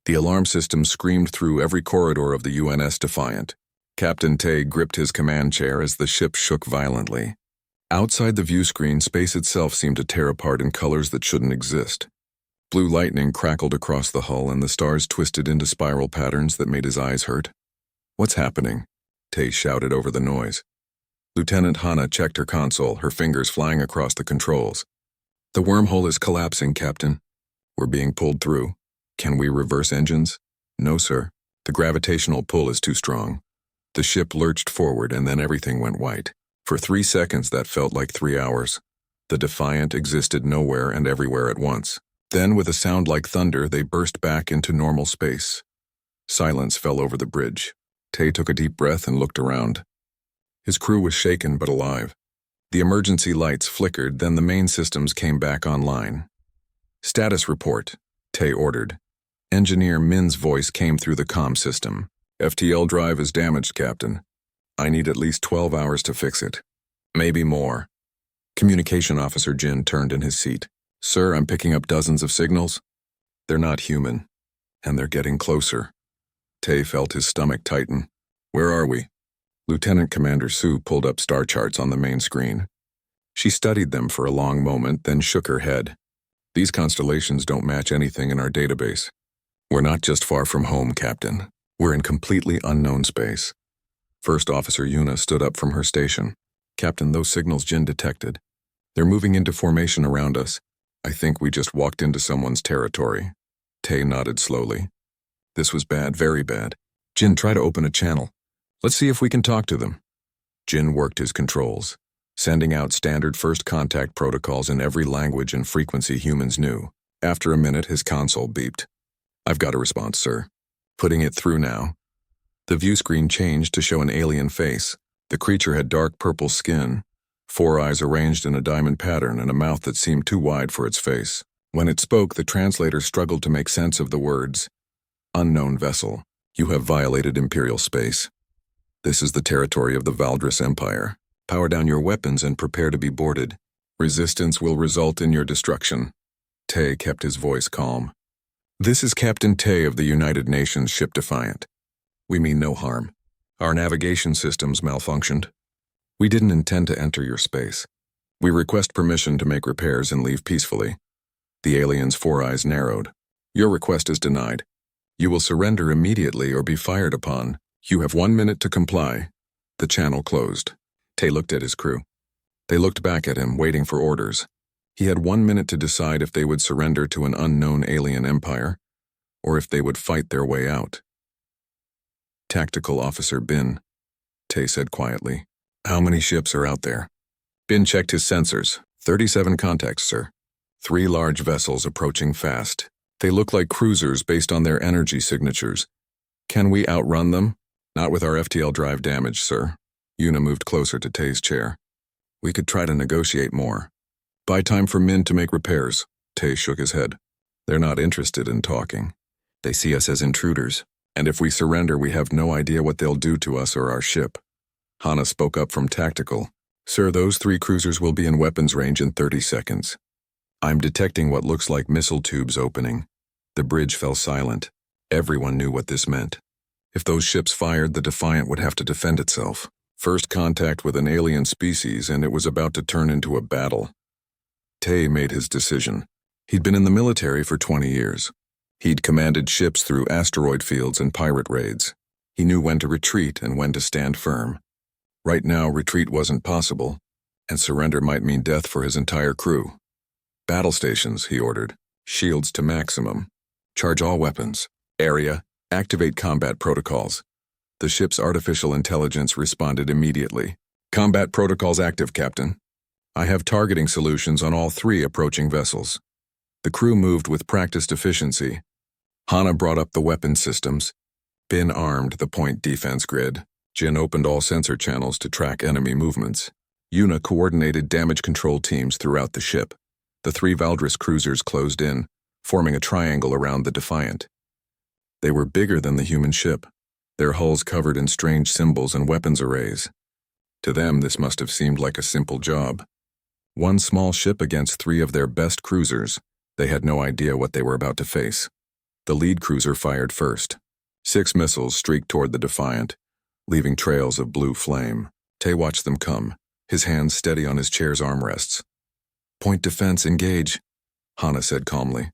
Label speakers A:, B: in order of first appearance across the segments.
A: The alarm system screamed through every corridor of the UNS Defiant. Captain Tay gripped his command chair as the ship shook violently. Outside the view screen, space itself seemed to tear apart in colors that shouldn't exist. Blue lightning crackled across the hull and the stars twisted into spiral patterns that made his eyes hurt. "What's happening?" Tay shouted over the noise. Lieutenant Hana checked her console, her fingers flying across the controls. "The wormhole is collapsing, Captain. We're being pulled through. Can we reverse engines?" "No, sir. The gravitational pull is too strong." The ship lurched forward and then everything went white. For 3 seconds that felt like 3 hours. The Defiant existed nowhere and everywhere at once. Then, with a sound like thunder, they burst back into normal space. Silence fell over the bridge. Tay took a deep breath and looked around. His crew was shaken but alive. The emergency lights flickered, then the main systems came back online. "Status report," Tay ordered. Engineer Min's voice came through the comm system. "FTL drive is damaged, Captain. I need at least 12 hours to fix it. Maybe more." Communication Officer Jin turned in his seat. "Sir, I'm picking up dozens of signals. They're not human, and they're getting closer." Tay felt his stomach tighten. "Where are we?" Lieutenant Commander Su pulled up star charts on the main screen. She studied them for a long moment, then shook her head. "These constellations don't match anything in our database. We're not just far from home, Captain. We're in completely unknown space." First Officer Yuna stood up from her station. "Captain, those signals Jin detected. They're moving into formation around us. I think we just walked into someone's territory." Tay nodded slowly. "This was bad, very bad. Jin, try to open a channel. Let's see if we can talk to them." Jin worked his controls, sending out standard first contact protocols in every language and frequency humans knew. After a minute, his console beeped. "I've got a response, sir. Putting it through now." The view screen changed to show an alien face. The creature had dark purple skin, 4 eyes arranged in a diamond pattern, and a mouth that seemed too wide for its face. When it spoke, the translator struggled to make sense of the words. "Unknown vessel, you have violated Imperial space. This is the territory of the Valdris Empire. Power down your weapons and prepare to be boarded. Resistance will result in your destruction." Tay kept his voice calm. "This is Captain Tay of the United Nations ship Defiant. We mean no harm. Our navigation systems malfunctioned. We didn't intend to enter your space. We request permission to make repairs and leave peacefully." The alien's 4 eyes narrowed. "Your request is denied. You will surrender immediately or be fired upon. You have 1 minute to comply." The channel closed. Tay looked at his crew. They looked back at him, waiting for orders. He had 1 minute to decide if they would surrender to an unknown alien empire, or if they would fight their way out. "Tactical Officer Bin," Tay said quietly. "How many ships are out there?" Bin checked his sensors. 37 contacts, sir. 3 large vessels approaching fast. They look like cruisers based on their energy signatures. "Can we outrun them?" "Not with our FTL drive damaged, sir." Yuna moved closer to Tay's chair. "We could try to negotiate more." "Buy time for Min to make repairs." Tay shook his head. "They're not interested in talking. They see us as intruders. And if we surrender, we have no idea what they'll do to us or our ship." Hana spoke up from Tactical. "Sir, those 3 cruisers will be in weapons range in 30 seconds. I'm detecting what looks like missile tubes opening." The bridge fell silent. Everyone knew what this meant. If those ships fired, the Defiant would have to defend itself. First contact with an alien species, and it was about to turn into a battle. Tay made his decision. He'd been in the military for 20 years. He'd commanded ships through asteroid fields and pirate raids. He knew when to retreat and when to stand firm. Right now, retreat wasn't possible, and surrender might mean death for his entire crew. "Battle stations," he ordered. "Shields to maximum. Charge all weapons. Area, activate combat protocols." The ship's artificial intelligence responded immediately. "Combat protocols active, Captain. I have targeting solutions on all 3 approaching vessels." The crew moved with practiced efficiency. Hana brought up the weapon systems. Bin armed the point defense grid. Jin opened all sensor channels to track enemy movements. Yuna coordinated damage control teams throughout the ship. The 3 Valdris cruisers closed in, forming a triangle around the Defiant. They were bigger than the human ship, their hulls covered in strange symbols and weapons arrays. To them, this must have seemed like a simple job. 1 small ship against 3 of their best cruisers. They had no idea what they were about to face. The lead cruiser fired first. 6 missiles streaked toward the Defiant, leaving trails of blue flame. Tay watched them come, his hands steady on his chair's armrests. "Point defense, engage," Hana said calmly.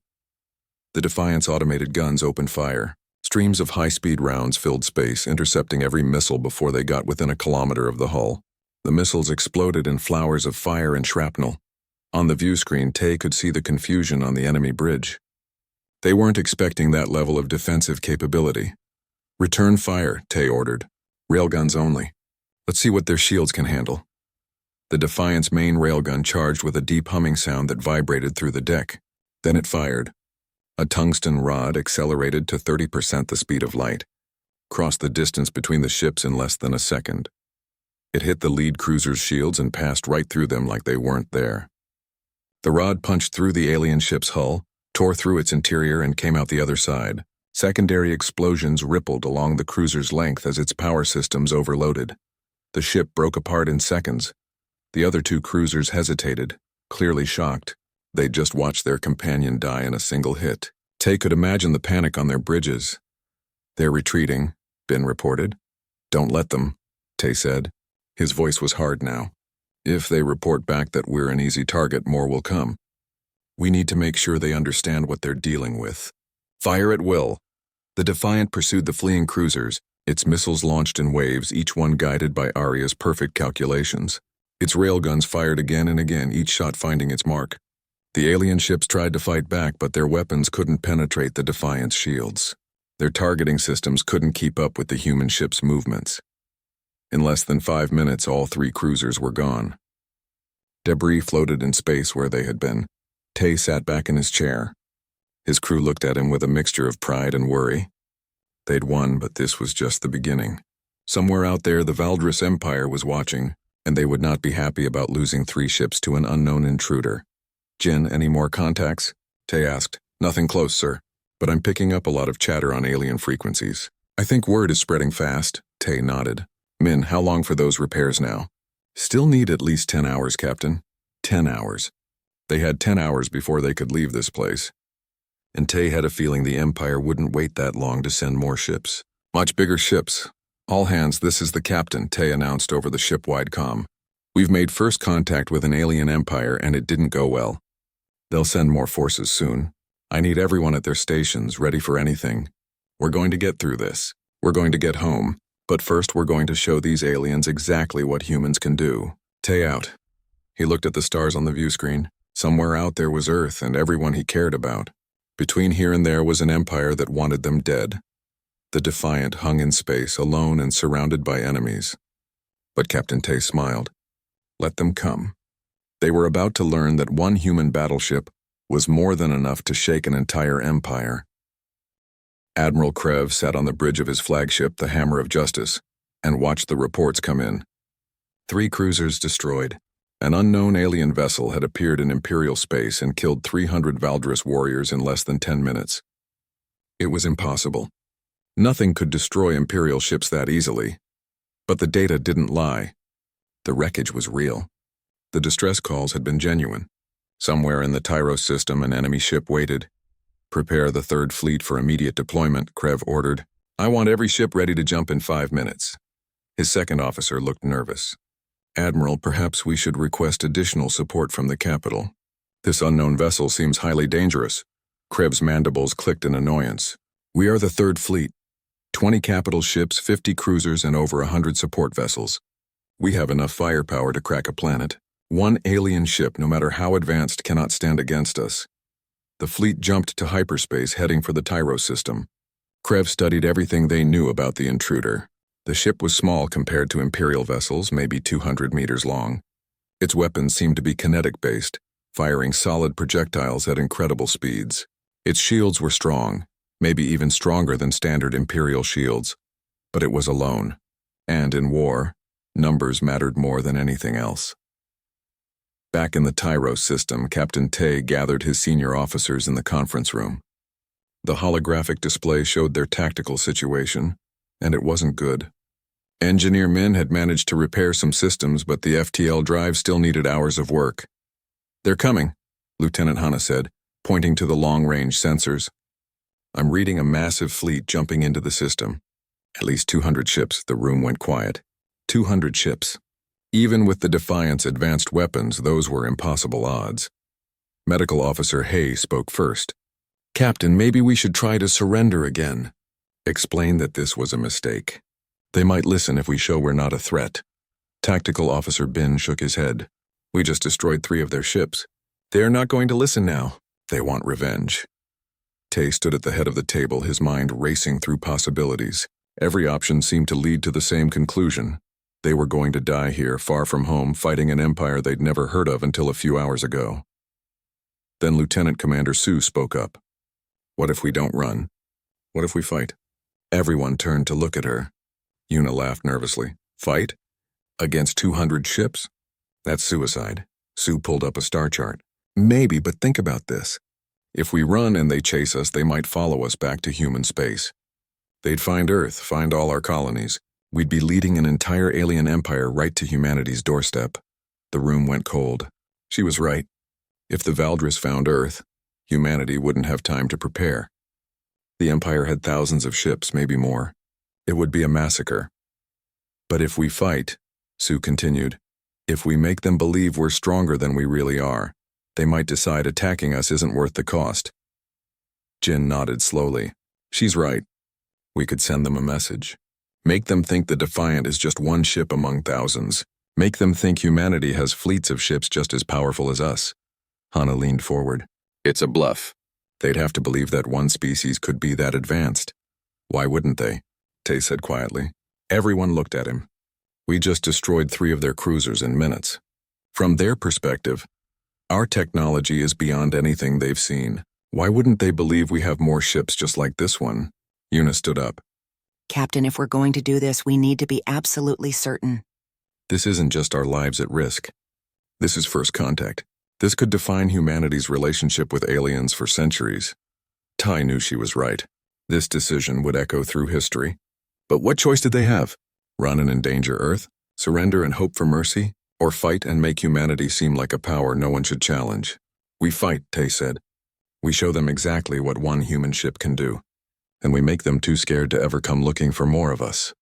A: The Defiant's automated guns opened fire. Streams of high-speed rounds filled space, intercepting every missile before they got within a kilometer of the hull. The missiles exploded in flowers of fire and shrapnel. On the view screen, Tay could see the confusion on the enemy bridge. They weren't expecting that level of defensive capability. "Return fire," Tay ordered. "Railguns only. Let's see what their shields can handle." The Defiant's main railgun charged with a deep humming sound that vibrated through the deck. Then it fired. A tungsten rod accelerated to 30% the speed of light, crossed the distance between the ships in less than a second. It hit the lead cruiser's shields and passed right through them like they weren't there. The rod punched through the alien ship's hull, tore through its interior, and came out the other side. Secondary explosions rippled along the cruiser's length as its power systems overloaded. The ship broke apart in seconds. The other 2 cruisers hesitated, clearly shocked. They'd just watched their companion die in a single hit. Tay could imagine the panic on their bridges. "They're retreating," Ben reported. "Don't let them," Tay said. His voice was hard now. "If they report back that we're an easy target, more will come. We need to make sure they understand what they're dealing with." Fire at will. The Defiant pursued the fleeing cruisers, its missiles launched in waves, each one guided by Arya's perfect calculations. Its railguns fired again and again, each shot finding its mark. The alien ships tried to fight back, but their weapons couldn't penetrate the Defiant's shields. Their targeting systems couldn't keep up with the human ship's movements. In less than 5 minutes, all 3 cruisers were gone. Debris floated in space where they had been. Tay sat back in his chair. His crew looked at him with a mixture of pride and worry. They'd won, but this was just the beginning. Somewhere out there, the Valdris Empire was watching, and they would not be happy about losing 3 ships to an unknown intruder. "Jin, any more contacts?" Tay asked. "Nothing close, sir, but I'm picking up a lot of chatter on alien frequencies. I think word is spreading fast." Tay nodded. "Min, how long for those repairs now?" "Still need at least 10 hours, Captain." 10 hours. They had 10 hours before they could leave this place. And Tay had a feeling the Empire wouldn't wait that long to send more ships. "Much bigger ships. All hands, this is the captain," Tay announced over the ship-wide comm. "We've made first contact with an alien empire and it didn't go well. They'll send more forces soon. I need everyone at their stations, ready for anything. We're going to get through this. We're going to get home. But first we're going to show these aliens exactly what humans can do." Tay out. He looked at the stars on the view screen. Somewhere out there was Earth and everyone he cared about. Between here and there was an empire that wanted them dead. The Defiant hung in space, alone and surrounded by enemies. But Captain Tay smiled. Let them come. They were about to learn that one human battleship was more than enough to shake an entire empire. Admiral Krev sat on the bridge of his flagship, the Hammer of Justice, and watched the reports come in. 3 cruisers destroyed. An unknown alien vessel had appeared in Imperial space and killed 300 Valdris warriors in less than 10 minutes. It was impossible. Nothing could destroy Imperial ships that easily. But the data didn't lie. The wreckage was real. The distress calls had been genuine. Somewhere in the Tyros system, an enemy ship waited. "Prepare the 3rd Fleet for immediate deployment," Krev ordered. "I want every ship ready to jump in 5 minutes." His second officer looked nervous. "Admiral, perhaps we should request additional support from the capital. This unknown vessel seems highly dangerous." Krev's mandibles clicked in annoyance. "We are the 3rd Fleet. 20 capital ships, 50 cruisers, and over 100 support vessels. We have enough firepower to crack a planet. One alien ship, no matter how advanced, cannot stand against us." The fleet jumped to hyperspace, heading for the Tyros system. Krev studied everything they knew about the intruder. The ship was small compared to Imperial vessels, maybe 200 meters long. Its weapons seemed to be kinetic-based, firing solid projectiles at incredible speeds. Its shields were strong, maybe even stronger than standard Imperial shields. But it was alone. And in war, numbers mattered more than anything else. Back in the Tyros system, Captain Tay gathered his senior officers in the conference room. The holographic display showed their tactical situation, and it wasn't good. Engineer Min had managed to repair some systems, but the FTL drive still needed hours of work. "They're coming," Lieutenant Hana said, pointing to the long-range sensors. I'm reading a massive fleet jumping into the system. At least 200 ships. The room went quiet. 200 ships. Even with the Defiant's advanced weapons, those were impossible odds. Medical Officer Hay spoke first. Captain, maybe we should try to surrender again. Explain that this was a mistake. They might listen if we show we're not a threat. Tactical Officer Bin shook his head. We just destroyed 3 of their ships. They're not going to listen now. They want revenge. Tay stood at the head of the table, his mind racing through possibilities. Every option seemed to lead to the same conclusion. They were going to die here, far from home, fighting an empire they'd never heard of until a few hours ago. Then Lieutenant Commander Sue spoke up. What if we don't run? What if we fight? Everyone turned to look at her. Una laughed nervously. Fight? Against 200 ships? That's suicide. Sue pulled up a star chart. Maybe, but think about this. If we run and they chase us, they might follow us back to human space. They'd find Earth, find all our colonies. We'd be leading an entire alien empire right to humanity's doorstep. The room went cold. She was right. If the Valdris found Earth, humanity wouldn't have time to prepare. The Empire had thousands of ships, maybe more. It would be a massacre. But if we fight, Sue continued, if we make them believe we're stronger than we really are, they might decide attacking us isn't worth the cost. Jin nodded slowly. She's right. We could send them a message. Make them think the Defiant is just one ship among thousands. Make them think humanity has fleets of ships just as powerful as us. Hana leaned forward. It's a bluff. They'd have to believe that one species could be that advanced. Why wouldn't they? Tay said quietly. Everyone looked at him. We just destroyed 3 of their cruisers in minutes. From their perspective, our technology is beyond anything they've seen. Why wouldn't they believe we have more ships just like this one? Una stood up.
B: Captain, if we're going to do this, we need to be absolutely certain.
A: This isn't just our lives at risk. This is first contact. This could define humanity's relationship with aliens for centuries. Tai knew she was right. This decision would echo through history. But what choice did they have? Run and endanger Earth? Surrender and hope for mercy? Or fight and make humanity seem like a power no one should challenge? We fight, Tay said. We show them exactly what one human ship can do. And we make them too scared to ever come looking for more of us.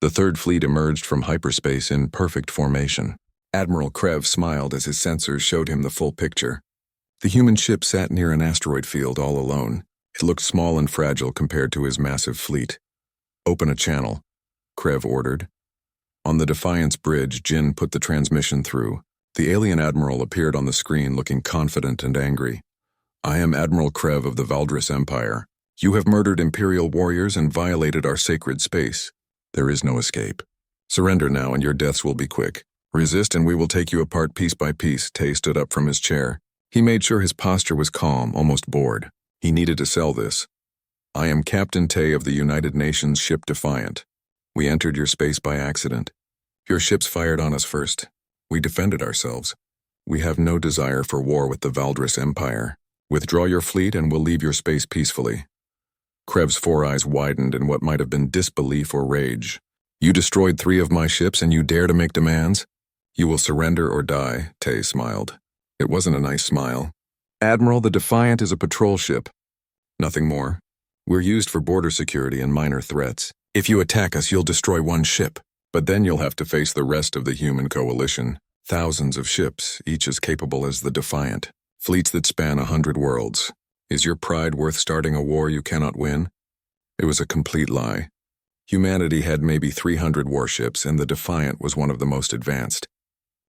A: The Third Fleet emerged from hyperspace in perfect formation. Admiral Krev smiled as his sensors showed him the full picture. The human ship sat near an asteroid field all alone. It looked small and fragile compared to his massive fleet. Open a channel, Krev ordered. On the Defiance bridge, Jin put the transmission through. The alien admiral appeared on the screen looking confident and angry. I am Admiral Krev of the Valdris Empire. You have murdered Imperial warriors and violated our sacred space. There is no escape. Surrender now and your deaths will be quick. Resist and we will take you apart piece by piece. Tay stood up from his chair. He made sure his posture was calm, almost bored. He needed to sell this. I am Captain Tay of the United Nations ship Defiant. We entered your space by accident. Your ships fired on us first. We defended ourselves. We have no desire for war with the Valdris Empire. Withdraw your fleet and we'll leave your space peacefully. Krev's 4 eyes widened in what might have been disbelief or rage. You destroyed 3 of my ships and you dare to make demands? You will surrender or die, Tay smiled. It wasn't a nice smile. Admiral, the Defiant is a patrol ship. Nothing more. We're used for border security and minor threats. If you attack us, you'll destroy 1 ship. But then you'll have to face the rest of the human coalition. Thousands of ships, each as capable as the Defiant. Fleets that span 100 worlds. Is your pride worth starting a war you cannot win? It was a complete lie. Humanity had maybe 300 warships, and the Defiant was one of the most advanced.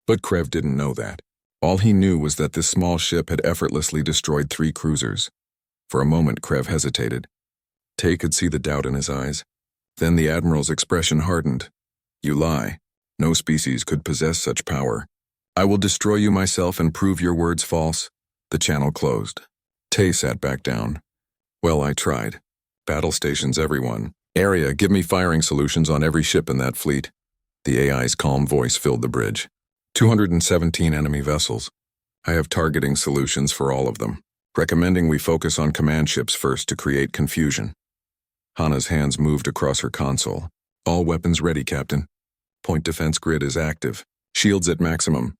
A: But Krev didn't know that. All he knew was that this small ship had effortlessly destroyed 3 cruisers. For a moment, Krev hesitated. Tay could see the doubt in his eyes. Then the Admiral's expression hardened. You lie. No species could possess such power. I will destroy you myself and prove your words false. The channel closed. Tay sat back down. Well, I tried. Battle stations, everyone. Area, give me firing solutions on every ship in that fleet. The AI's calm voice filled the bridge. 217 enemy vessels. I have targeting solutions for all of them, recommending we focus on command ships first to create confusion. Hana's hands moved across her console. All weapons ready, Captain. Point defense grid is active. Shields at maximum.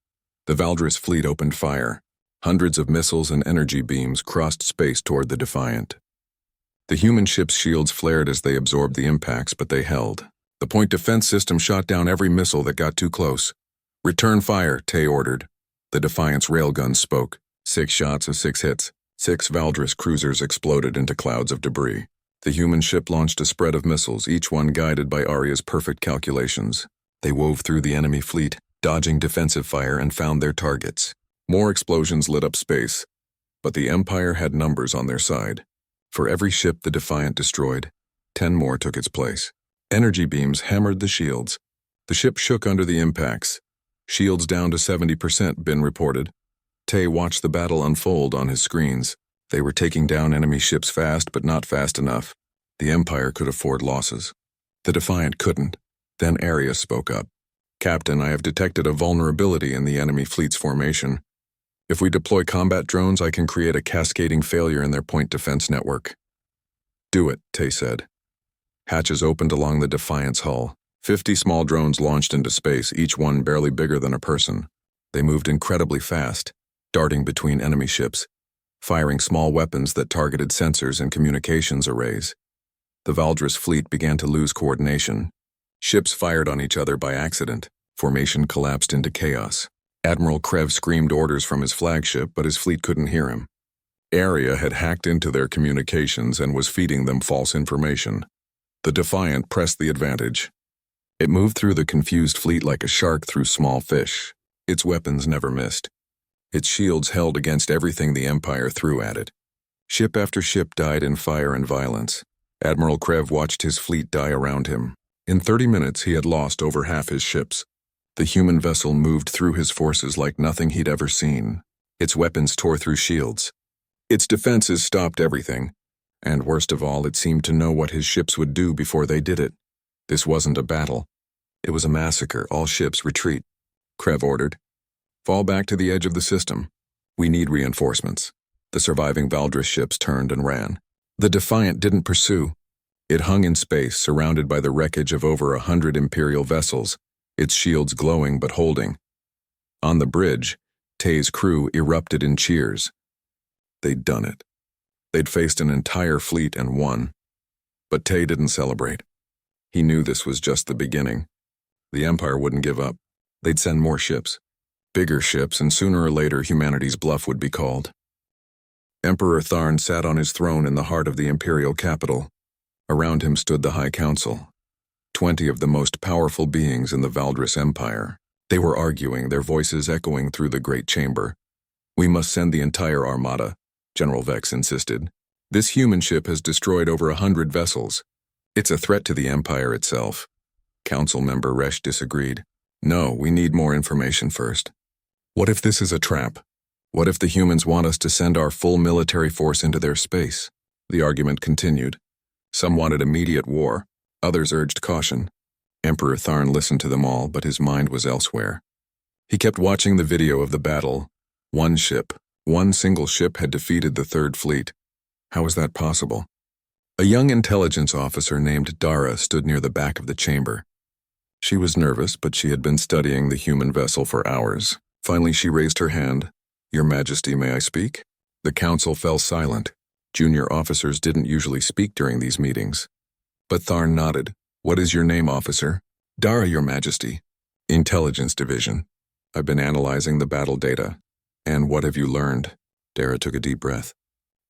A: The Valdris fleet opened fire. Hundreds of missiles and energy beams crossed space toward the Defiant. The human ship's shields flared as they absorbed the impacts, but they held. The point defense system shot down every missile that got too close. "Return fire," Tay ordered. The Defiant's railguns spoke. 6 shots of 6 hits. 6 Valdris cruisers exploded into clouds of debris. The human ship launched a spread of missiles, each one guided by Arya's perfect calculations. They wove through the enemy fleet, dodging defensive fire, and found their targets. More explosions lit up space, but the Empire had numbers on their side. For every ship the Defiant destroyed, 10 more took its place. Energy beams hammered the shields. The ship shook under the impacts. "Shields down to 70%, Bin reported. Tay watched the battle unfold on his screens. They were taking down enemy ships fast, but not fast enough. The Empire could afford losses. The Defiant couldn't. Then Arya spoke up. "Captain, I have detected a vulnerability in the enemy fleet's formation. If we deploy combat drones, I can create a cascading failure in their point defense network." "Do it," Tay said. Hatches opened along the Defiant's hull. 50 small drones launched into space, each one barely bigger than a person. They moved incredibly fast, darting between enemy ships, firing small weapons that targeted sensors and communications arrays. The Valdris fleet began to lose coordination. Ships fired on each other by accident. Formation collapsed into chaos. Admiral Krev screamed orders from his flagship, but his fleet couldn't hear him. Arya had hacked into their communications and was feeding them false information. The Defiant pressed the advantage. It moved through the confused fleet like a shark through small fish. Its weapons never missed. Its shields held against everything the Empire threw at it. Ship after ship died in fire and violence. Admiral Krev watched his fleet die around him. In 30 minutes, he had lost over half his ships. The human vessel moved through his forces like nothing he'd ever seen. Its weapons tore through shields. Its defenses stopped everything. And worst of all, it seemed to know what his ships would do before they did it. This wasn't a battle. It was a massacre. "All ships retreat," Krev ordered. "Fall back to the edge of the system. We need reinforcements." The surviving Valdris ships turned and ran. The Defiant didn't pursue. It hung in space, surrounded by the wreckage of over 100 Imperial vessels, its shields glowing but holding. On the bridge, Tay's crew erupted in cheers. They'd done it. They'd faced an entire fleet and won. But Tay didn't celebrate. He knew this was just the beginning. The Empire wouldn't give up. They'd send more ships. Bigger ships, and sooner or later humanity's bluff would be called. Emperor Tharn sat on his throne in the heart of the Imperial capital. Around him stood the High Council, 20 of the most powerful beings in the Valdris Empire. They were arguing, their voices echoing through the great chamber. "We must send the entire armada," General Vex insisted. "This human ship has destroyed over 100 vessels. It's a threat to the Empire itself." Council member Resh disagreed. "No, we need more information first. What if this is a trap? What if the humans want us to send our full military force into their space?" The argument continued. Some wanted immediate war. Others urged caution. Emperor Tharn listened to them all, but his mind was elsewhere. He kept watching the video of the battle. One single ship had defeated the Third Fleet. How was that possible? A young intelligence officer named Dara stood near the back of the chamber. She was nervous, but she had been studying the human vessel for hours. Finally, she raised her hand. "Your Majesty, may I speak?" The council fell silent. Junior officers didn't usually speak during these meetings. But Tharn nodded. "What is your name, officer?" "Dara, Your Majesty." "Intelligence Division. I've been analyzing the battle data." "And what have you learned?" Dara took a deep breath.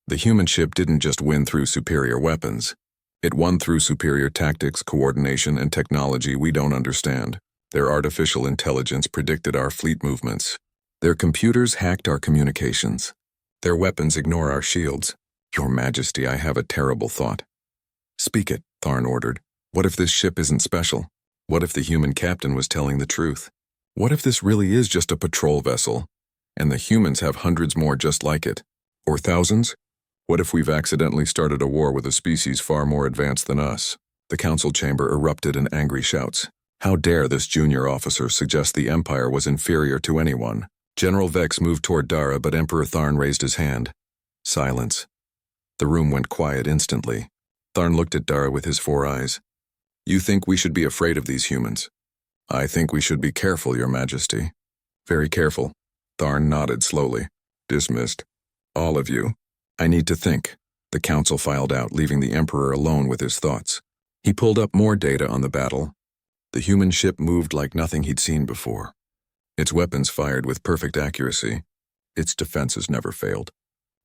A: "The human ship didn't just win through superior weapons. It won through superior tactics, coordination, and technology we don't understand. Their artificial intelligence predicted our fleet movements. Their computers hacked our communications. Their weapons ignore our shields. Your Majesty, I have a terrible thought." "Speak it," Tharn ordered. "What if this ship isn't special? What if the human captain was telling the truth? What if this really is just a patrol vessel, and the humans have hundreds more just like it? Or thousands? What if we've accidentally started a war with a species far more advanced than us?" The council chamber erupted in angry shouts. How dare this junior officer suggest the Empire was inferior to anyone? General Vex moved toward Dara, but Emperor Tharn raised his hand. Silence. The room went quiet instantly. Tharn looked at Dara with his 4 eyes. "You think we should be afraid of these humans?" "I think we should be careful, Your Majesty." "Very careful." Tharn nodded slowly. "Dismissed. All of you. I need to think." The council filed out, leaving the Emperor alone with his thoughts. He pulled up more data on the battle. The human ship moved like nothing he'd seen before. Its weapons fired with perfect accuracy. Its defenses never failed.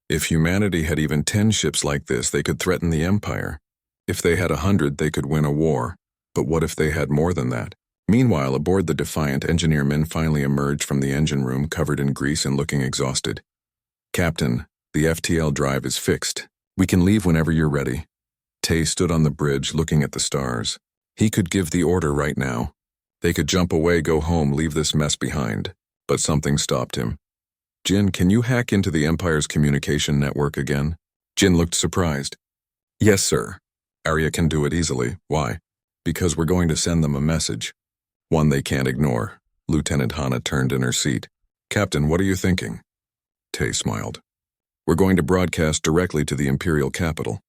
A: If humanity had even 10 ships like this, they could threaten the Empire. If they had 100, they could win a war. But what if they had more than that? Meanwhile, aboard the Defiant, Engineer Min finally emerged from the engine room covered in grease and looking exhausted. "Captain, the FTL drive is fixed. We can leave whenever you're ready." Tay stood on the bridge looking at the stars. He could give the order right now. They could jump away, go home, leave this mess behind. But something stopped him. "Jin, can you hack into the Empire's communication network again?" Jin looked surprised. "Yes, sir. Arya can do it easily. Why?" "Because we're going to send them a message. One they can't ignore." Lieutenant Hana turned in her seat. "Captain, what are you thinking?" Tay smiled. "We're going to broadcast directly to the Imperial capital.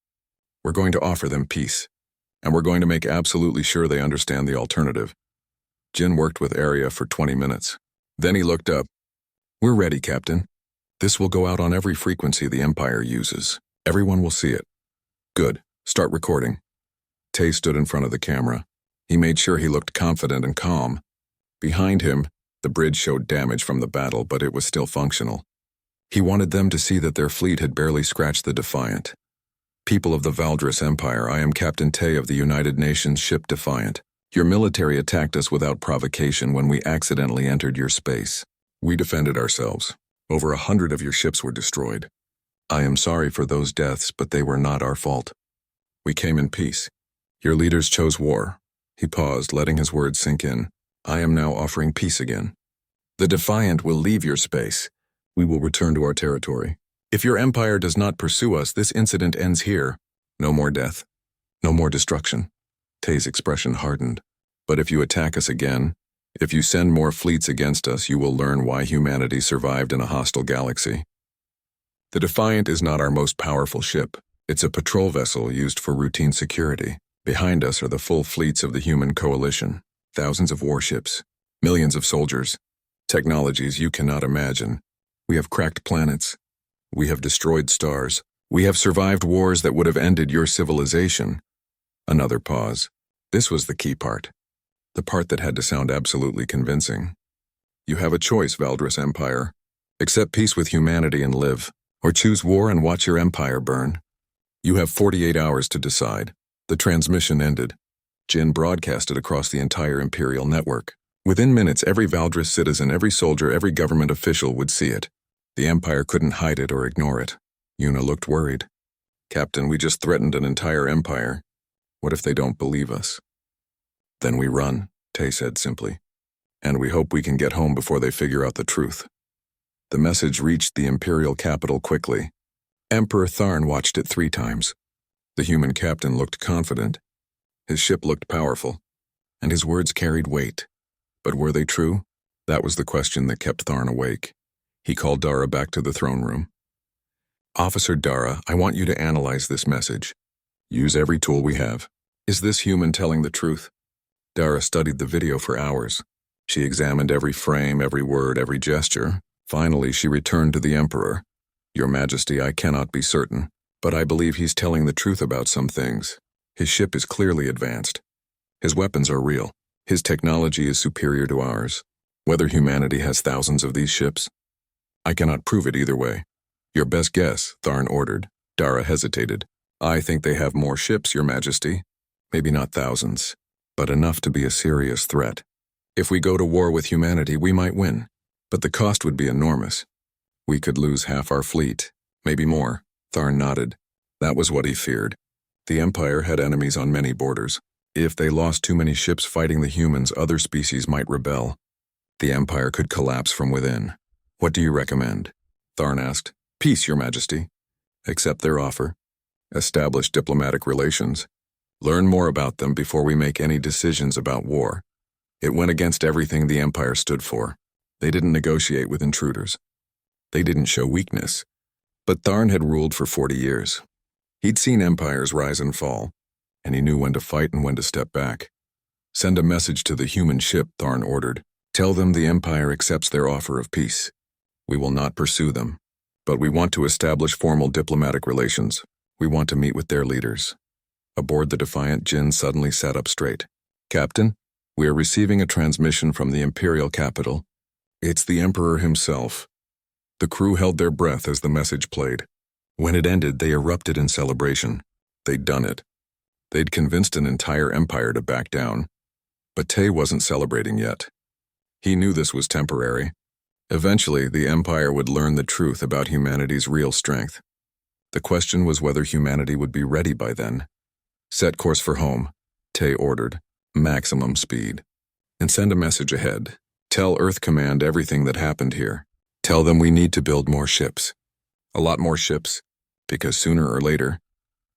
A: We're going to offer them peace. And we're going to make absolutely sure they understand the alternative." Jin worked with Arya for 20 minutes. Then he looked up. "We're ready, Captain. This will go out on every frequency the Empire uses. Everyone will see it." "Good. Start recording." Tay stood in front of the camera. He made sure he looked confident and calm. Behind him, the bridge showed damage from the battle, but it was still functional. He wanted them to see that their fleet had barely scratched the Defiant. "People of the Valdris Empire, I am Captain Tay of the United Nations ship Defiant. Your military attacked us without provocation when we accidentally entered your space. We defended ourselves. Over 100 of your ships were destroyed. I am sorry for those deaths, but they were not our fault. We came in peace. Your leaders chose war." He paused, letting his words sink in. "I am now offering peace again. The Defiant will leave your space. We will return to our territory. If your empire does not pursue us, this incident ends here. No more death. No more destruction." Tay's expression hardened. "But if you attack us again, if you send more fleets against us, you will learn why humanity survived in a hostile galaxy. The Defiant is not our most powerful ship. It's a patrol vessel used for routine security. Behind us are the full fleets of the human coalition. Thousands of warships. Millions of soldiers. Technologies you cannot imagine. We have cracked planets. We have destroyed stars. We have survived wars that would have ended your civilization." Another pause. This was the key part. The part that had to sound absolutely convincing. "You have a choice, Valdris Empire. Accept peace with humanity and live, or choose war and watch your empire burn. You have 48 hours to decide." The transmission ended. Jin broadcasted across the entire Imperial network. Within minutes, every Valdris citizen, every soldier, every government official would see it. The Empire couldn't hide it or ignore it. Yuna looked worried. "Captain, we just threatened an entire empire. What if they don't believe us?" "Then we run," Tay said simply. "And we hope we can get home before they figure out the truth." The message reached the Imperial capital quickly. Emperor Tharn watched it 3 times. The human captain looked confident. His ship looked powerful. And his words carried weight. But were they true? That was the question that kept Tharn awake. He called Dara back to the throne room. "Officer Dara, I want you to analyze this message. Use every tool we have. Is this human telling the truth?" Dara studied the video for hours. She examined every frame, every word, every gesture. Finally, she returned to the Emperor. "Your Majesty, I cannot be certain, but I believe he's telling the truth about some things. His ship is clearly advanced. His weapons are real. His technology is superior to ours. Whether humanity has thousands of these ships, I cannot prove it either way." "Your best guess," Tharn ordered. Dara hesitated. "I think they have more ships, Your Majesty. Maybe not thousands, but enough to be a serious threat. If we go to war with humanity, we might win, but the cost would be enormous. We could lose half our fleet, maybe more." Tharn nodded. That was what he feared. The Empire had enemies on many borders. If they lost too many ships fighting the humans, other species might rebel. The Empire could collapse from within. "What do you recommend?" Tharn asked. "Peace, Your Majesty." "Accept their offer. Establish diplomatic relations. Learn more about them before we make any decisions about war." It went against everything the Empire stood for. They didn't negotiate with intruders. They didn't show weakness. But Tharn had ruled for 40 years. He'd seen empires rise and fall, and he knew when to fight and when to step back. "Send a message to the human ship," Tharn ordered. "Tell them the Empire accepts their offer of peace. We will not pursue them, but we want to establish formal diplomatic relations. We want to meet with their leaders. Aboard the Defiant, Jin suddenly sat up straight. Captain, we are receiving a transmission from the Imperial capital. It's the Emperor himself. The crew held their breath as the message played. When it ended, they erupted in celebration. They'd done it. They'd convinced an entire empire to back down. But Tay wasn't celebrating yet. He knew this was temporary. Eventually, the Empire would learn the truth about humanity's real strength. The question was whether humanity would be ready by then. Set course for home, Tay ordered. Maximum speed. And send a message ahead. Tell Earth Command everything that happened here. Tell them we need to build more ships. A lot more ships, because sooner or later,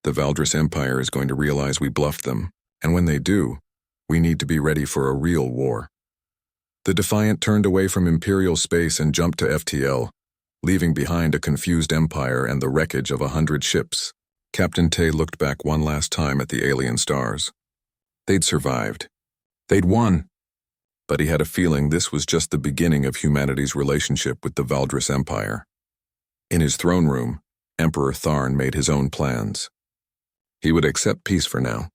A: the Valdris Empire is going to realize we bluffed them, and when they do, we need to be ready for a real war. The Defiant turned away from Imperial space and jumped to FTL, leaving behind a confused empire and the wreckage of 100 ships. Captain Tay looked back one last time at the alien stars. They'd survived. They'd won. But he had a feeling this was just the beginning of humanity's relationship with the Valdris Empire. In his throne room, Emperor Tharn made his own plans. He would accept peace for now,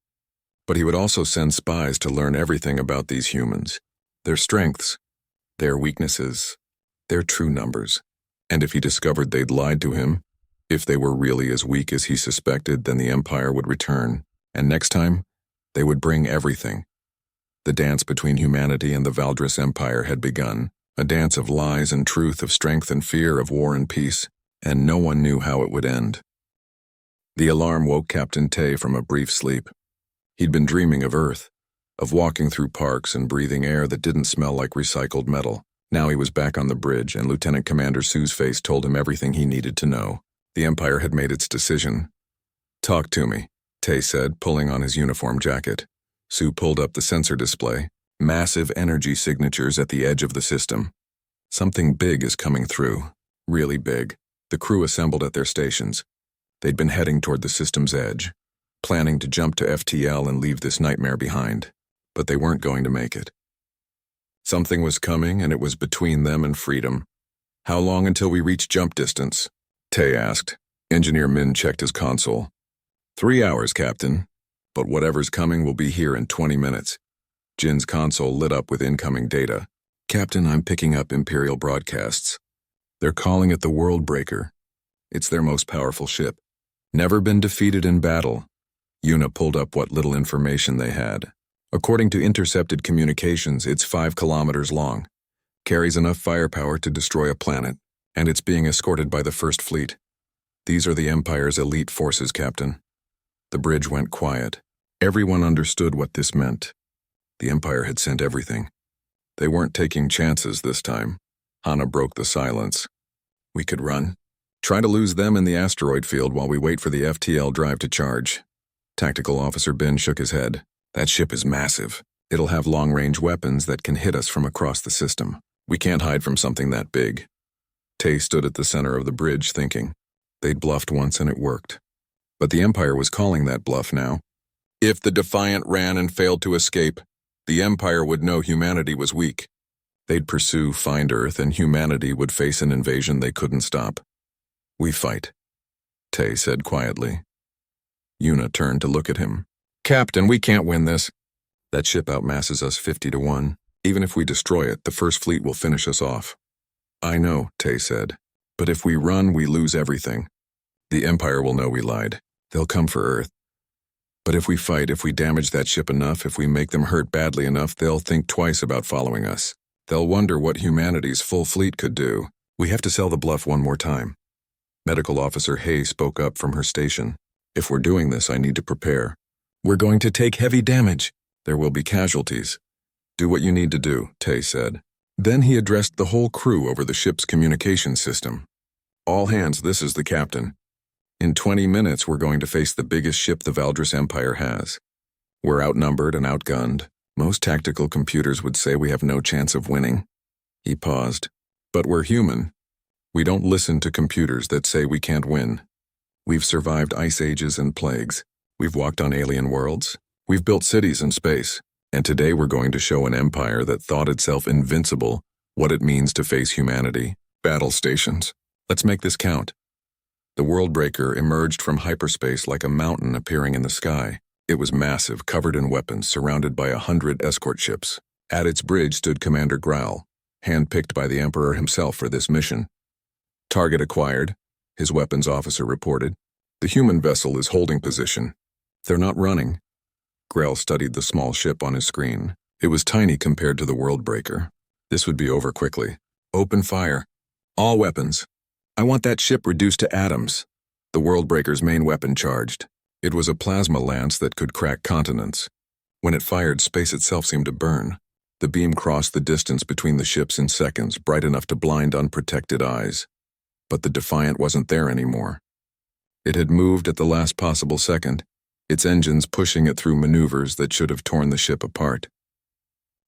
A: but he would also send spies to learn everything about these humans, their strengths, their weaknesses, their true numbers. And if he discovered they'd lied to him, if they were really as weak as he suspected, then the Empire would return, and next time, they would bring everything. The dance between humanity and the Valdris Empire had begun, a dance of lies and truth, of strength and fear, of war and peace, and no one knew how it would end. The alarm woke Captain Tay from a brief sleep. He'd been dreaming of Earth, of walking through parks and breathing air that didn't smell like recycled metal. Now he was back on the bridge, and Lieutenant Commander Sue's face told him everything he needed to know. The Empire had made its decision. "Talk to me," Tay said, pulling on his uniform jacket. Sue pulled up the sensor display. Massive energy signatures at the edge of the system. Something big is coming through. Really big. The crew assembled at their stations. They'd been heading toward the system's edge, planning to jump to FTL and leave this nightmare behind. But they weren't going to make it. Something was coming, and it was between them and freedom. "How long until we reach jump distance?" Tay asked. Engineer Min checked his console. 3 hours, Captain. But whatever's coming will be here in 20 minutes. Jin's console lit up with incoming data. "Captain, I'm picking up Imperial broadcasts. They're calling it the World Breaker. It's their most powerful ship. Never been defeated in battle." Yuna pulled up what little information they had. According to intercepted communications, it's 5 kilometers long, carries enough firepower to destroy a planet, and it's being escorted by the First Fleet. These are the Empire's elite forces, Captain. The bridge went quiet. Everyone understood what this meant. The Empire had sent everything. They weren't taking chances this time. Hana broke the silence. "We could run. Try to lose them in the asteroid field while we wait for the FTL drive to charge." Tactical Officer Ben shook his head. "That ship is massive. It'll have long-range weapons that can hit us from across the system. We can't hide from something that big." Tay stood at the center of the bridge thinking. They'd bluffed once and it worked. But the Empire was calling that bluff now. If the Defiant ran and failed to escape, the Empire would know humanity was weak. They'd pursue, find Earth, and humanity would face an invasion they couldn't stop. "We fight," Tay said quietly. Yuna turned to look at him. "Captain, we can't win this. That ship outmasses us 50-1. Even if we destroy it, the First Fleet will finish us off." "I know," Tay said. "But if we run, we lose everything. The Empire will know we lied. They'll come for Earth. But if we fight, if we damage that ship enough, if we make them hurt badly enough, they'll think twice about following us. They'll wonder what humanity's full fleet could do. We have to sell the bluff one more time." Medical Officer Hay spoke up from her station. "If we're doing this, I need to prepare. We're going to take heavy damage. There will be casualties. Do what you need to do," Tay said. Then he addressed the whole crew over the ship's communication system. "All hands, this is the captain. In 20 minutes, we're going to face the biggest ship the Valdris Empire has. We're outnumbered and outgunned. Most tactical computers would say we have no chance of winning." He paused. "But we're human. We don't listen to computers that say we can't win. We've survived ice ages and plagues. We've walked on alien worlds. We've built cities in space. And today we're going to show an empire that thought itself invincible what it means to face humanity. Battle stations. Let's make this count." The Worldbreaker emerged from hyperspace like a mountain appearing in the sky. It was massive, covered in weapons, surrounded by 100 escort ships. At its bridge stood Commander Growl, handpicked by the Emperor himself for this mission. Target acquired, his weapons officer reported. The human vessel is holding position. They're not running. Growl studied the small ship on his screen. It was tiny compared to the Worldbreaker. This would be over quickly. Open fire. All weapons. I want that ship reduced to atoms. The Worldbreaker's main weapon charged. It was a plasma lance that could crack continents. When it fired, space itself seemed to burn. The beam crossed the distance between the ships in seconds, bright enough to blind unprotected eyes. But the Defiant wasn't there anymore. It had moved at the last possible second, its engines pushing it through maneuvers that should have torn the ship apart.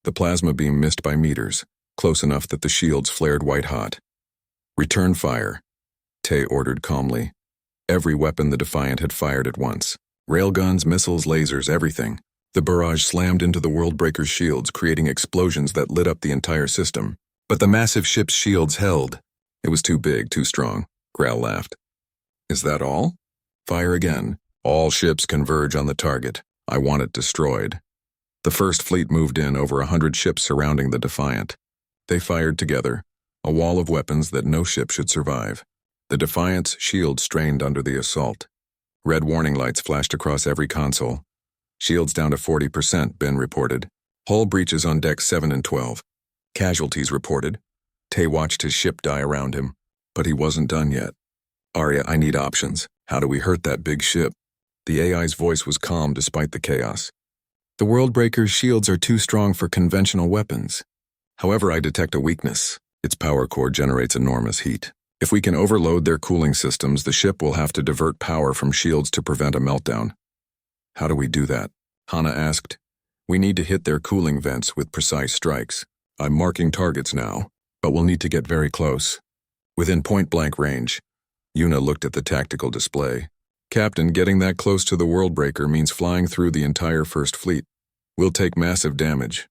A: The plasma beam missed by meters, close enough that the shields flared white-hot. Return fire, Tay ordered calmly. Every weapon the Defiant had fired at once. Railguns, missiles, lasers, everything. The barrage slammed into the Worldbreaker's shields, creating explosions that lit up the entire system. But the massive ship's shields held. It was too big, too strong. Growl laughed. Is that all? Fire again. All ships converge on the target. I want it destroyed. The First Fleet moved in, over 100 ships surrounding the Defiant. They fired together, a wall of weapons that no ship should survive. The Defiant's shield strained under the assault. Red warning lights flashed across every console. Shields down to 40%, Ben reported. Hull breaches on decks 7 and 12. Casualties reported. Tay watched his ship die around him, but he wasn't done yet. Arya, I need options. How do we hurt that big ship? The AI's voice was calm despite the chaos. The Worldbreaker's shields are too strong for conventional weapons. However, I detect a weakness. Its power core generates enormous heat. If we can overload their cooling systems, the ship will have to divert power from shields to prevent a meltdown. How do we do that? Hana asked. We need to hit their cooling vents with precise strikes. I'm marking targets now, but we'll need to get very close. Within point-blank range, Yuna looked at the tactical display. Captain, getting that close to the Worldbreaker means flying through the entire First Fleet. We'll take massive damage.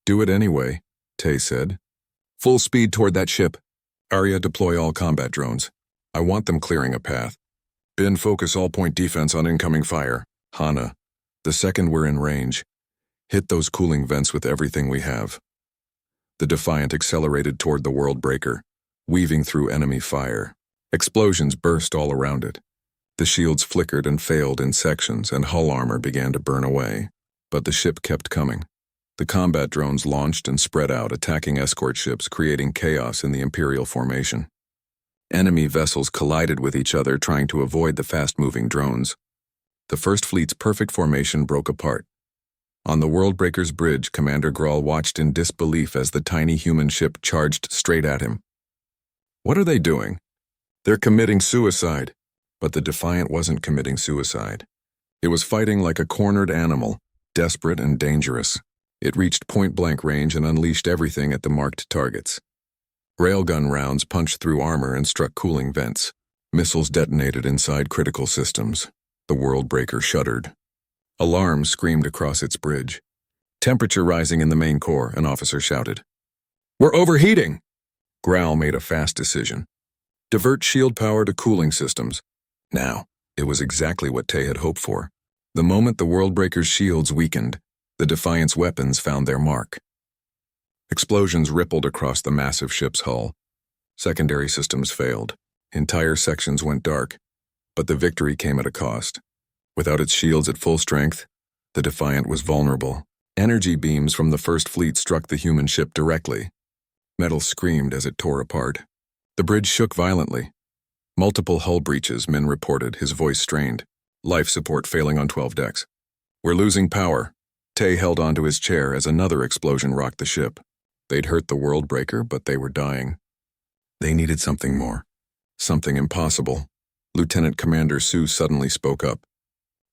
A: Do it anyway, Tay said. Full speed toward that ship. Arya, deploy all combat drones. I want them clearing a path. Ben, focus all point defense on incoming fire. Hana, the second we're in range, hit those cooling vents with everything we have. The Defiant accelerated toward the Worldbreaker, weaving through enemy fire. Explosions burst all around it. The shields flickered and failed in sections, and hull armor began to burn away. But the ship kept coming. The combat drones launched and spread out, attacking escort ships, creating chaos in the Imperial formation. Enemy vessels collided with each other, trying to avoid the fast-moving drones. The First Fleet's perfect formation broke apart. On the Worldbreaker's bridge, Commander Growl watched in disbelief as the tiny human ship charged straight at him. What are they doing? They're committing suicide. But the Defiant wasn't committing suicide. It was fighting like a cornered animal, desperate and dangerous. It reached point-blank range and unleashed everything at the marked targets. Railgun rounds punched through armor and struck cooling vents. Missiles detonated inside critical systems. The Worldbreaker shuddered. Alarms screamed across its bridge. Temperature rising in the main core, an officer shouted. We're overheating! Growl made a fast decision. Divert shield power to cooling systems. Now, it was exactly what Tay had hoped for. The moment the Worldbreaker's shields weakened, the Defiant's weapons found their mark. Explosions rippled across the massive ship's hull. Secondary systems failed. Entire sections went dark. But the victory came at a cost. Without its shields at full strength, the Defiant was vulnerable. Energy beams from the First Fleet struck the human ship directly. Metal screamed as it tore apart. The bridge shook violently. Multiple hull breaches, Min reported, his voice strained. Life support failing on 12 decks. We're losing power. Tay held onto his chair as another explosion rocked the ship. They'd hurt the Worldbreaker, but they were dying. They needed something more. Something impossible. Lieutenant Commander Sue suddenly spoke up.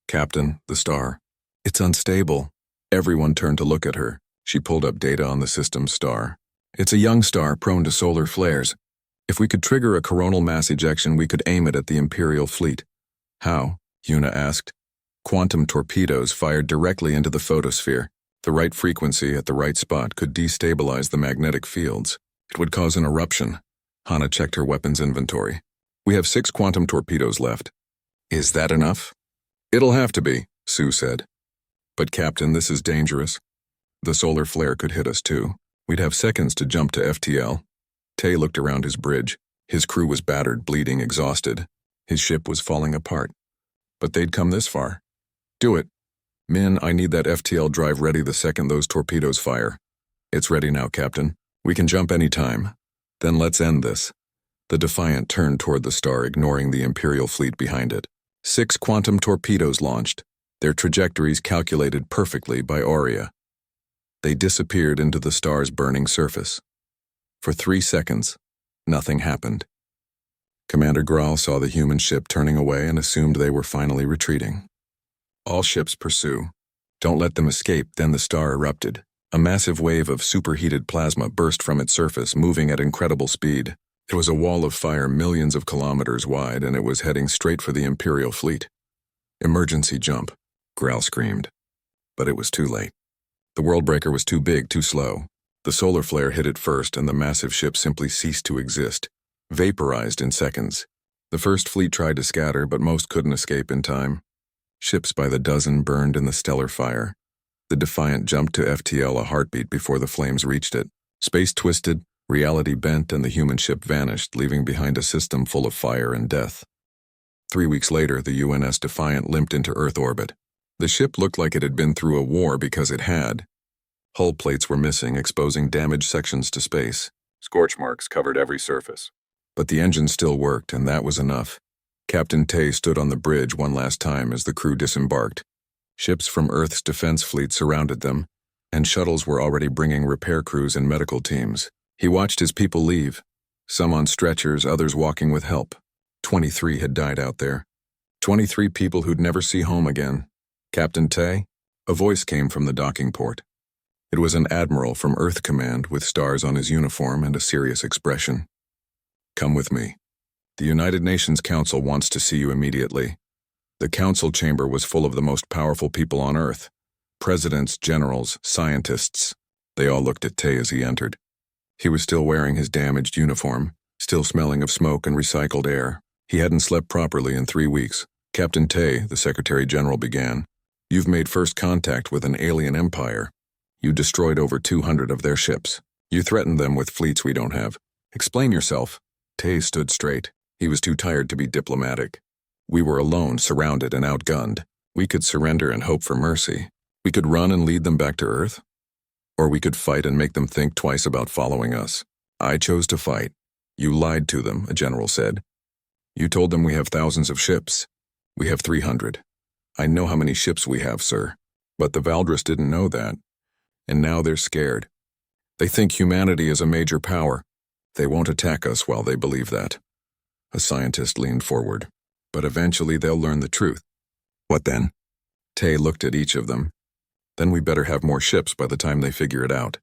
A: Captain, the star. It's unstable. Everyone turned to look at her. She pulled up data on the system's star. It's a young star prone to solar flares. If we could trigger a coronal mass ejection, we could aim it at the Imperial fleet. How? Yuna asked. Quantum torpedoes fired directly into the photosphere. The right frequency at the right spot could destabilize the magnetic fields. It would cause an eruption. Hana checked her weapons inventory. We have 6 quantum torpedoes left. Is that enough? It'll have to be, Sue said. But Captain, this is dangerous. The solar flare could hit us too. We'd have seconds to jump to FTL. Tay looked around his bridge. His crew was battered, bleeding, exhausted. His ship was falling apart. But they'd come this far. Do it. Min, I need that FTL drive ready the second those torpedoes fire. It's ready now, Captain. We can jump any time. Then let's end this. The Defiant turned toward the star, ignoring the Imperial fleet behind it. 6 quantum torpedoes launched, their trajectories calculated perfectly by Aurea. They disappeared into the star's burning surface. For 3 seconds, nothing happened. Commander Graal saw the human ship turning away and assumed they were finally retreating. All ships pursue. Don't let them escape. Then the star erupted. A massive wave of superheated plasma burst from its surface, moving at incredible speed. It was a wall of fire millions of kilometers wide, and it was heading straight for the Imperial fleet. Emergency jump, Graal screamed. But it was too late. The worldbreaker was too big, too slow. The solar flare hit it first, and the massive ship simply ceased to exist, vaporized in seconds. The first fleet tried to scatter, but most couldn't escape in time. Ships by the dozen burned in the stellar fire. The Defiant jumped to FTL a heartbeat before the flames reached it. Space twisted, reality bent, and the human ship vanished, leaving behind a system full of fire and death. 3 weeks later, the UNS Defiant limped into Earth orbit. The ship looked like it had been through a war because it had. Hull plates were missing, exposing damaged sections to space. Scorch marks covered every surface. But the engine still worked, and that was enough. Captain Tay stood on the bridge one last time as the crew disembarked. Ships from Earth's defense fleet surrounded them, and shuttles were already bringing repair crews and medical teams. He watched his people leave, some on stretchers, others walking with help. 23 had died out there. 23 people who'd never see home again. Captain Tay? A voice came from the docking port. It was an admiral from Earth Command with stars on his uniform and a serious expression. Come with me. The United Nations Council wants to see you immediately. The council chamber was full of the most powerful people on Earth. Presidents, generals, scientists. They all looked at Tay as he entered. He was still wearing his damaged uniform, still smelling of smoke and recycled air. He hadn't slept properly in 3 weeks. Captain Tay, the Secretary General, began. You've made first contact with an alien empire. You destroyed over 200 of their ships. You threatened them with fleets we don't have. Explain yourself. Tay stood straight. He was too tired to be diplomatic. We were alone, surrounded, and outgunned. We could surrender and hope for mercy. We could run and lead them back to Earth. Or we could fight and make them think twice about following us. I chose to fight. You lied to them, a general said. You told them we have thousands of ships. We have 300. I know how many ships we have, sir. But the Valdris didn't know that. And now they're scared. They think humanity is a major power. They won't attack us while they believe that. A scientist leaned forward. But eventually they'll learn the truth. What then? Tay looked at each of them. Then we better have more ships by the time they figure it out.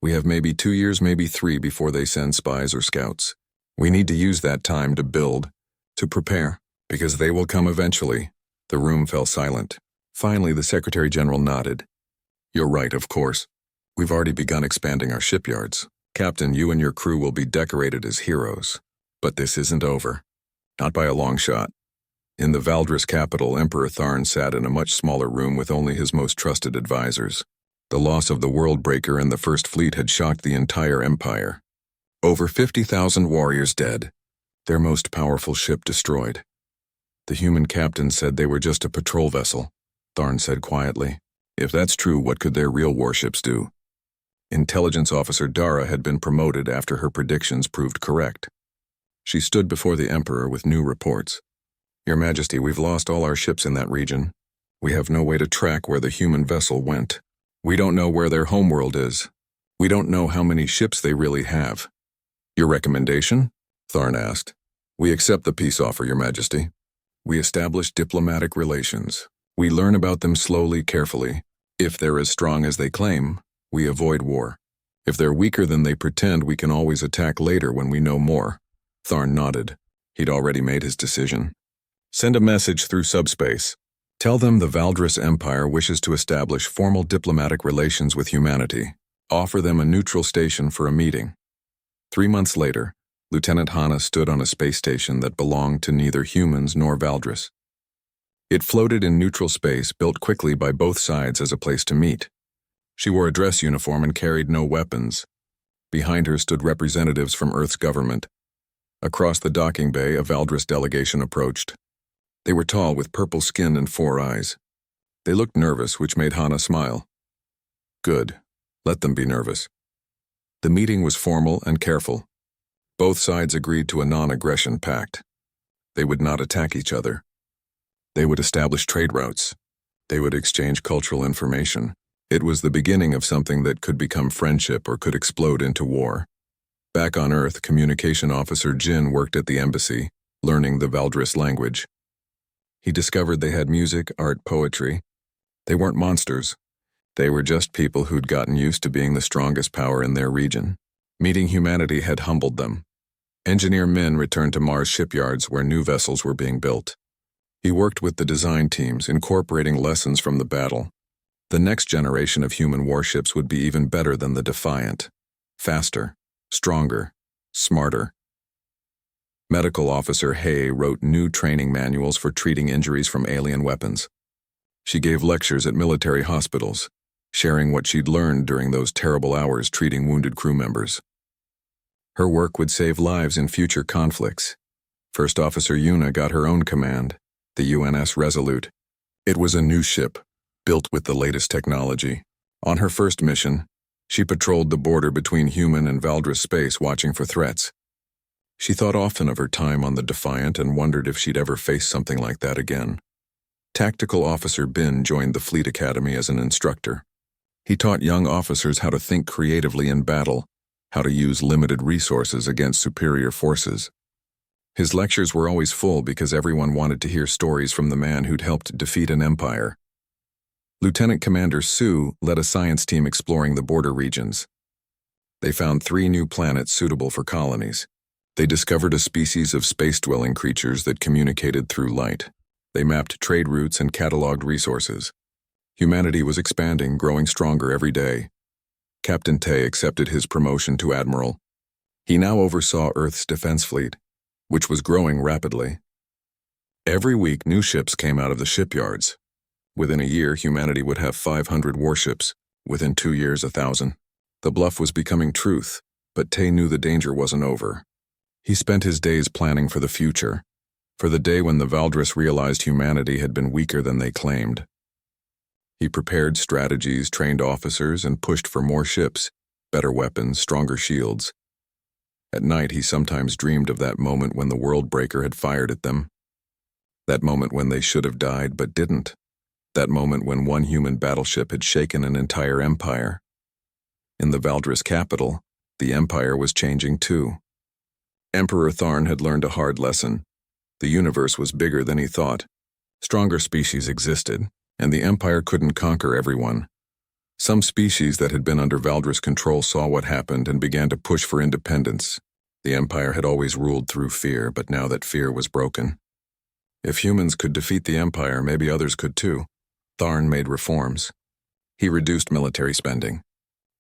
A: We have maybe 2 years, maybe 3 before they send spies or scouts. We need to use that time to build, to prepare, because they will come eventually. The room fell silent. Finally, the Secretary General nodded. You're right, of course. We've already begun expanding our shipyards. Captain, you and your crew will be decorated as heroes. But this isn't over. Not by a long shot. In the Valdris capital, Emperor Tharn sat in a much smaller room with only his most trusted advisors. The loss of the Worldbreaker and the First Fleet had shocked the entire empire. Over 50,000 warriors dead. Their most powerful ship destroyed. The human captain said they were just a patrol vessel, Tharn said quietly. If that's true, what could their real warships do? Intelligence Officer Dara had been promoted after her predictions proved correct. She stood before the Emperor with new reports. Your Majesty, we've lost all our ships in that region. We have no way to track where the human vessel went. We don't know where their homeworld is. We don't know how many ships they really have. Your recommendation? Tharn asked. We accept the peace offer, Your Majesty. We establish diplomatic relations. We learn about them slowly, carefully. If they're as strong as they claim, we avoid war. If they're weaker than they pretend, we can always attack later when we know more. Tharn nodded. He'd already made his decision. Send a message through subspace. Tell them the Valdris Empire wishes to establish formal diplomatic relations with humanity. Offer them a neutral station for a meeting. 3 months later, Lieutenant Hana stood on a space station that belonged to neither humans nor Valdris. It floated in neutral space, built quickly by both sides as a place to meet. She wore a dress uniform and carried no weapons. Behind her stood representatives from Earth's government. Across the docking bay, a Valdris delegation approached. They were tall, with purple skin and 4 eyes. They looked nervous, which made Hana smile. Good. Let them be nervous. The meeting was formal and careful. Both sides agreed to a non-aggression pact. They would not attack each other. They would establish trade routes. They would exchange cultural information. It was the beginning of something that could become friendship or could explode into war. Back on Earth, Communication Officer Jin worked at the embassy, learning the Valdris language. He discovered they had music, art, poetry. They weren't monsters. They were just people who'd gotten used to being the strongest power in their region. Meeting humanity had humbled them. Engineer Min returned to Mars shipyards where new vessels were being built. He worked with the design teams, incorporating lessons from the battle. The next generation of human warships would be even better than the Defiant. Faster, stronger, smarter. Medical Officer Hay wrote new training manuals for treating injuries from alien weapons. She gave lectures at military hospitals, sharing what she'd learned during those terrible hours treating wounded crew members. Her work would save lives in future conflicts. First Officer Yuna got her own command, the UNS Resolute. It was a new ship, built with the latest technology. On her first mission, she patrolled the border between human and Valdris space, watching for threats. She thought often of her time on the Defiant and wondered if she'd ever face something like that again. Tactical Officer Bin joined the Fleet Academy as an instructor. He taught young officers how to think creatively in battle, how to use limited resources against superior forces. His lectures were always full because everyone wanted to hear stories from the man who'd helped defeat an empire. Lieutenant Commander Su led a science team exploring the border regions. They found 3 new planets suitable for colonies. They discovered a species of space-dwelling creatures that communicated through light. They mapped trade routes and cataloged resources. Humanity was expanding, growing stronger every day. Captain Tay accepted his promotion to Admiral. He now oversaw Earth's defense fleet, which was growing rapidly. Every week, new ships came out of the shipyards. Within a year, humanity would have 500 warships. Within 2 years, 1,000. The bluff was becoming truth, but Tay knew the danger wasn't over. He spent his days planning for the future, for the day when the Valdris realized humanity had been weaker than they claimed. He prepared strategies, trained officers, and pushed for more ships, better weapons, stronger shields. At night, he sometimes dreamed of that moment when the World Breaker had fired at them. That moment when they should have died but didn't. That moment when one human battleship had shaken an entire empire. In the Valdris capital, the empire was changing too. Emperor Tharn had learned a hard lesson. The universe was bigger than he thought. Stronger species existed, and the empire couldn't conquer everyone. Some species that had been under Valdris control saw what happened and began to push for independence. The empire had always ruled through fear, but now that fear was broken. If humans could defeat the empire, maybe others could too. Tharn made reforms. He reduced military spending.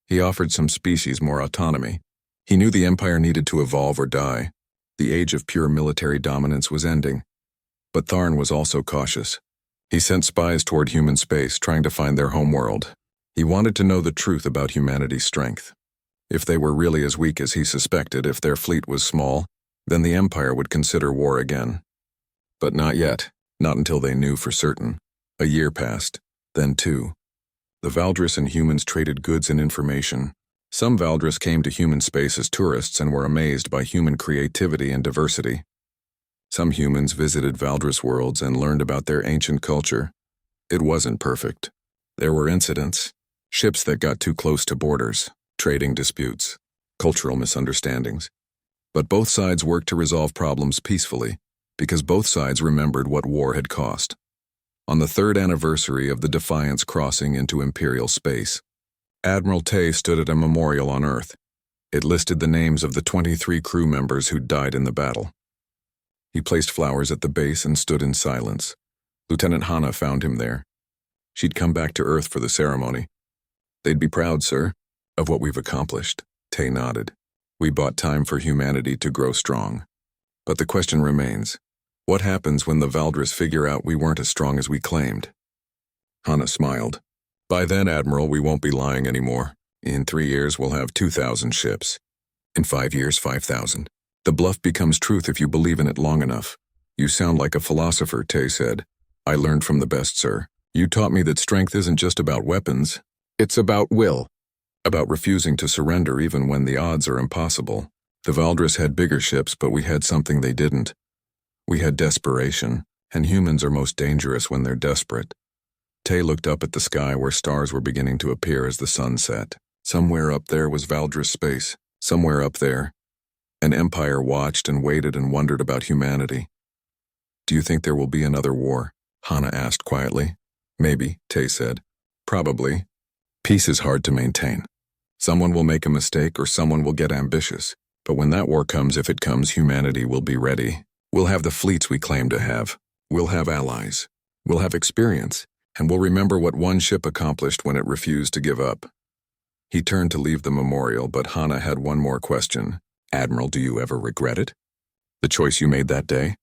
A: He offered some species more autonomy. He knew the empire needed to evolve or die. The age of pure military dominance was ending. But Tharn was also cautious. He sent spies toward human space, trying to find their homeworld. He wanted to know the truth about humanity's strength. If they were really as weak as he suspected, if their fleet was small, then the empire would consider war again. But not yet, not until they knew for certain. A year passed, then 2. The Valdris and humans traded goods and information. Some Valdris came to human space as tourists and were amazed by human creativity and diversity. Some humans visited Valdris worlds and learned about their ancient culture. It wasn't perfect. There were incidents, ships that got too close to borders, trading disputes, cultural misunderstandings. But both sides worked to resolve problems peacefully, because both sides remembered what war had cost. On the 3rd anniversary of the Defiant's crossing into Imperial space, Admiral Tay stood at a memorial on Earth. It listed the names of the 23 crew members who died in the battle. He placed flowers at the base and stood in silence. Lieutenant Hana found him there. She'd come back to Earth for the ceremony. "They'd be proud, sir, of what we've accomplished," Tay nodded. We bought time for humanity to grow strong. But the question remains, what happens when the Valdris figure out we weren't as strong as we claimed? Hana smiled. By then, Admiral, we won't be lying anymore. In 3 years, we'll have 2,000 ships. In 5 years, 5,000. The bluff becomes truth if you believe in it long enough. You sound like a philosopher, Tay said. I learned from the best, sir. You taught me that strength isn't just about weapons. It's about will. About refusing to surrender even when the odds are impossible. The Valdris had bigger ships, but we had something they didn't. We had desperation, and humans are most dangerous when they're desperate. Tay looked up at the sky where stars were beginning to appear as the sun set. Somewhere up there was Valdris space. Somewhere up there. An empire watched and waited and wondered about humanity. Do you think there will be another war? Hana asked quietly. Maybe, Tay said. Probably. Peace is hard to maintain. Someone will make a mistake or someone will get ambitious. But when that war comes, if it comes, humanity will be ready. We'll have the fleets we claim to have. We'll have allies. We'll have experience. And we'll remember what one ship accomplished when it refused to give up. He turned to leave the memorial, but Hana had one more question. Admiral, do you ever regret it? The choice you made that day?